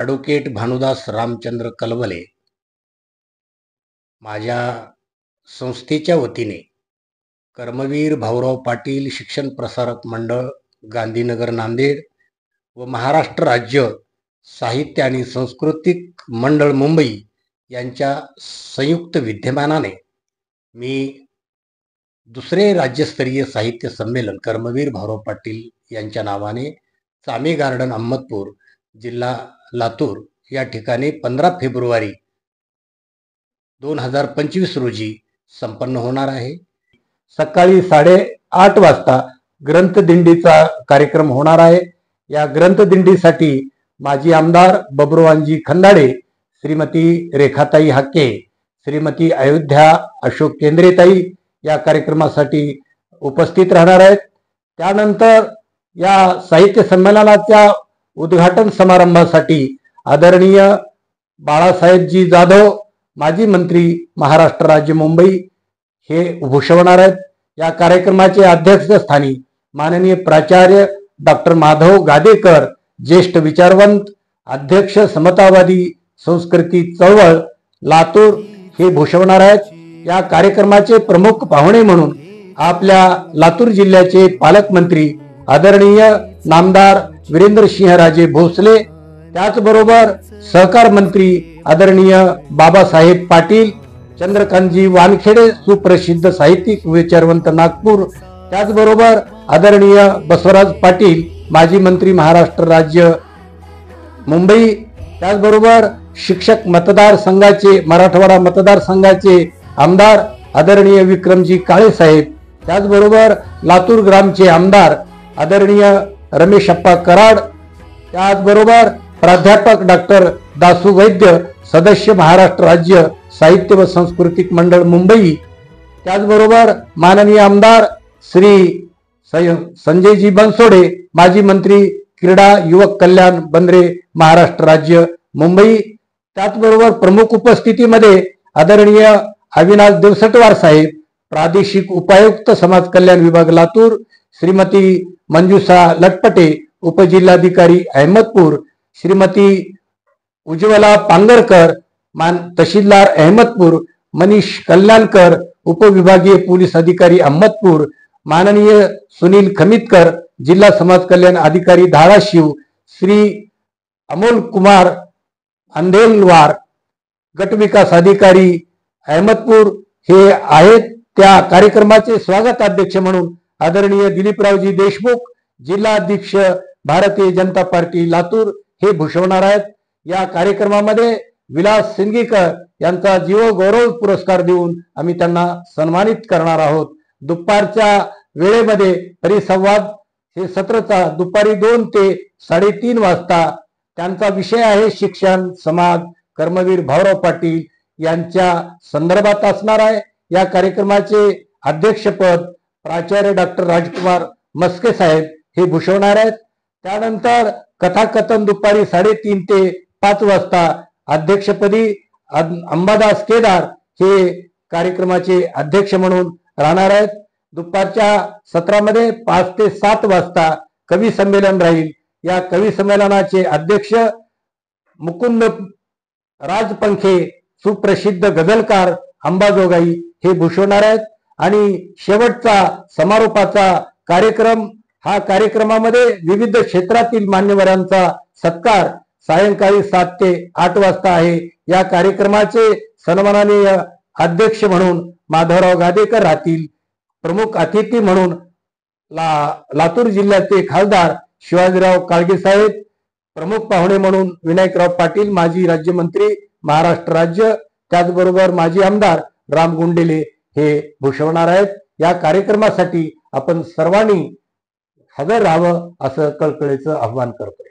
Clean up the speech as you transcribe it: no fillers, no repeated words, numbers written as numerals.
Advocate Bhanudas Ramchandra कलवले माझ्या संस्थेच्या वतीने कर्मवीर भाऊराव पाटील शिक्षण प्रसारक मंडळ गांधीनगर नांदेड व महाराष्ट्र राज्य साहित्य आणि सांस्कृतिक मंडळ मुंबई यांच्या संयुक्त विद्यमानाने मी दुसरे राज्यस्तरीय साहित्य संमेलन कर्मवीर भाऊराव पाटील यांच्या नावाने चामे गार्डन अहमदपूर जिल्हा लातूर या ठिकाणी 15 फेब्रुवारी 2025 रोजी संपन्न होणार आहे। सकाळी 8:30 वाजता ग्रंथदिंडीचा कार्यक्रम होणार आहे। या ग्रंथदिंडीसाठी माजी आमदार बबरूवानजी खंदाडे, श्रीमती रेखाताई हाके, श्रीमती अयोध्या अशोक केंद्रेताई या कार्यक्रमासाठी उपस्थित राहणार आहेत। त्यानंतर या साहित्य संमेलनाच्या उद्घाटन समारंभासाठी आदरणीय बाळासाहेबजी जाधव, माजी मंत्री महाराष्ट्र राज्य मुंबई हे भूषवणार आहेत। या कार्यक्रमाचे अध्यक्षस्थानी माननीय प्राचार्य डॉक्टर माधव गादेकर, ज्येष्ठ विचारवंत, अध्यक्ष समतावादी संस्कृती चळवळ लातूर हे भूषवणार आहेत। या कार्यक्रमाचे प्रमुख पाहुणे म्हणून आपल्या लातूर जिल्ह्याचे पालकमंत्री आदरणीय नामदार वीरेंद्रसिंहराजे भोसले, त्याचबरोबर सहकार मंत्री आदरणीय बाबासाहेब पाटील, चंद्रकांतजी वानखेडे सुप्रसिद्ध साहित्यिक विचारवंत नागपूर, त्याचबरोबर आदरणीय बसवराज पाटील माजी मंत्री महाराष्ट्र राज्य मुंबई, त्याचबरोबर शिक्षक मतदारसंघाचे मराठवाडा मतदारसंघाचे आमदार आदरणीय विक्रमजी काळे साहेब, त्याचबरोबर लातूर ग्रामचे आमदार आदरणीय रमेशप्पा कराड, त्याचबरोबर प्राध्यापक डॉक्टर दासू वैद्य, सदस्य महाराष्ट्र राज्य साहित्य व सांस्कृतिक मंडळ मुंबई, त्याचबरोबर माननीय आमदार श्री संजयजी बनसोडे, माजी मंत्री क्रीडा युवक कल्याण बंदरे महाराष्ट्र राज्य मुंबई, त्याचबरोबर प्रमुख उपस्थितीमध्ये आदरणीय अविनाश देवसटवार साहेब, प्रादेशिक उपायुक्त समाज कल्याण विभाग लातूर, श्रीमती मंजुषा लटपटे, उपजिल्हाधिकारी अहमदपूर, श्रीमती उज्ज्वला पांगरकर, तहसीलदार अहमदपूर, मनीष कल्याणकर, उपविभागीय पोलीस अधिकारी अहमदपूर, माननीय सुनील खमितकर, जिल्हा समाज कल्याण अधिकारी धाराशिव, श्री अमोल कुमार अंधेलवार, गट विकास अधिकारी अहमदपूर हे आहेत। त्या कार्यक्रमाचे स्वागताध्यक्ष म्हणून आदरणीय दिलीपरावजी देशमुख, जिल्हा अध्यक्ष भारतीय जनता पार्टी लातूर हे भूषवणार आहेत। या कार्यक्रमामध्ये विलास सिंगीकर यांचा जीव गौरव पुरस्कार देऊन आम्ही त्यांना सन्मानित करणार आहोत। दुपारच्या वेळेमध्ये परिसंवाद हे सत्रचा दुपारी 2 ते 3:30 वाजता त्यांचा विषय आहे शिक्षण समाज कर्मवीर भाऊराव पाटील यांच्या संदर्भात असणार आहे। या कार्यक्रमाचे अध्यक्षपद प्राचार्य डॉक्टर राजकुमार मस्के साहेब हे भूषवणार आहेत। त्यानंतर कथाकथन दुपारी 3:30 ते 5 वाजता अध्यक्षपदी अंबादास केदार हे कार्यक्रमाचे अध्यक्ष म्हणून राहणार आहेत। दुपारच्या सत्रामध्ये 5 ते 7 वाजता कवी संमेलन राहील। या कवी संमेलनाचे अध्यक्ष मुकुंद राजपंखे, सुप्रसिद्ध गझलकार अंबाजोगाई हे भूषवणार आहेत। आणि शेवटचा समारोपाचा कार्यक्रम, हा कार्यक्रमामध्ये विविध क्षेत्रातील मान्यवरांचा सत्कार सायंकाळी 7 ते 8 वाजता आहे। या कार्यक्रमाचे सन्माननीय अध्यक्ष म्हणून माधवराव गादेकर राहतील। प्रमुख अतिथी म्हणून लातूर जिल्ह्याचे खासदार शिवाजीराव काळगे साहेब, प्रमुख पाहुणे म्हणून विनायकराव पाटील माजी राज्यमंत्री महाराष्ट्र राज्य, त्याचबरोबर माजी आमदार राम गुंडेले हे भूषवणार आहेत। या कार्यक्रमासाठी आपण सर्वांनी हजर राहावं असं कळकळीचं आवाहन करतोय।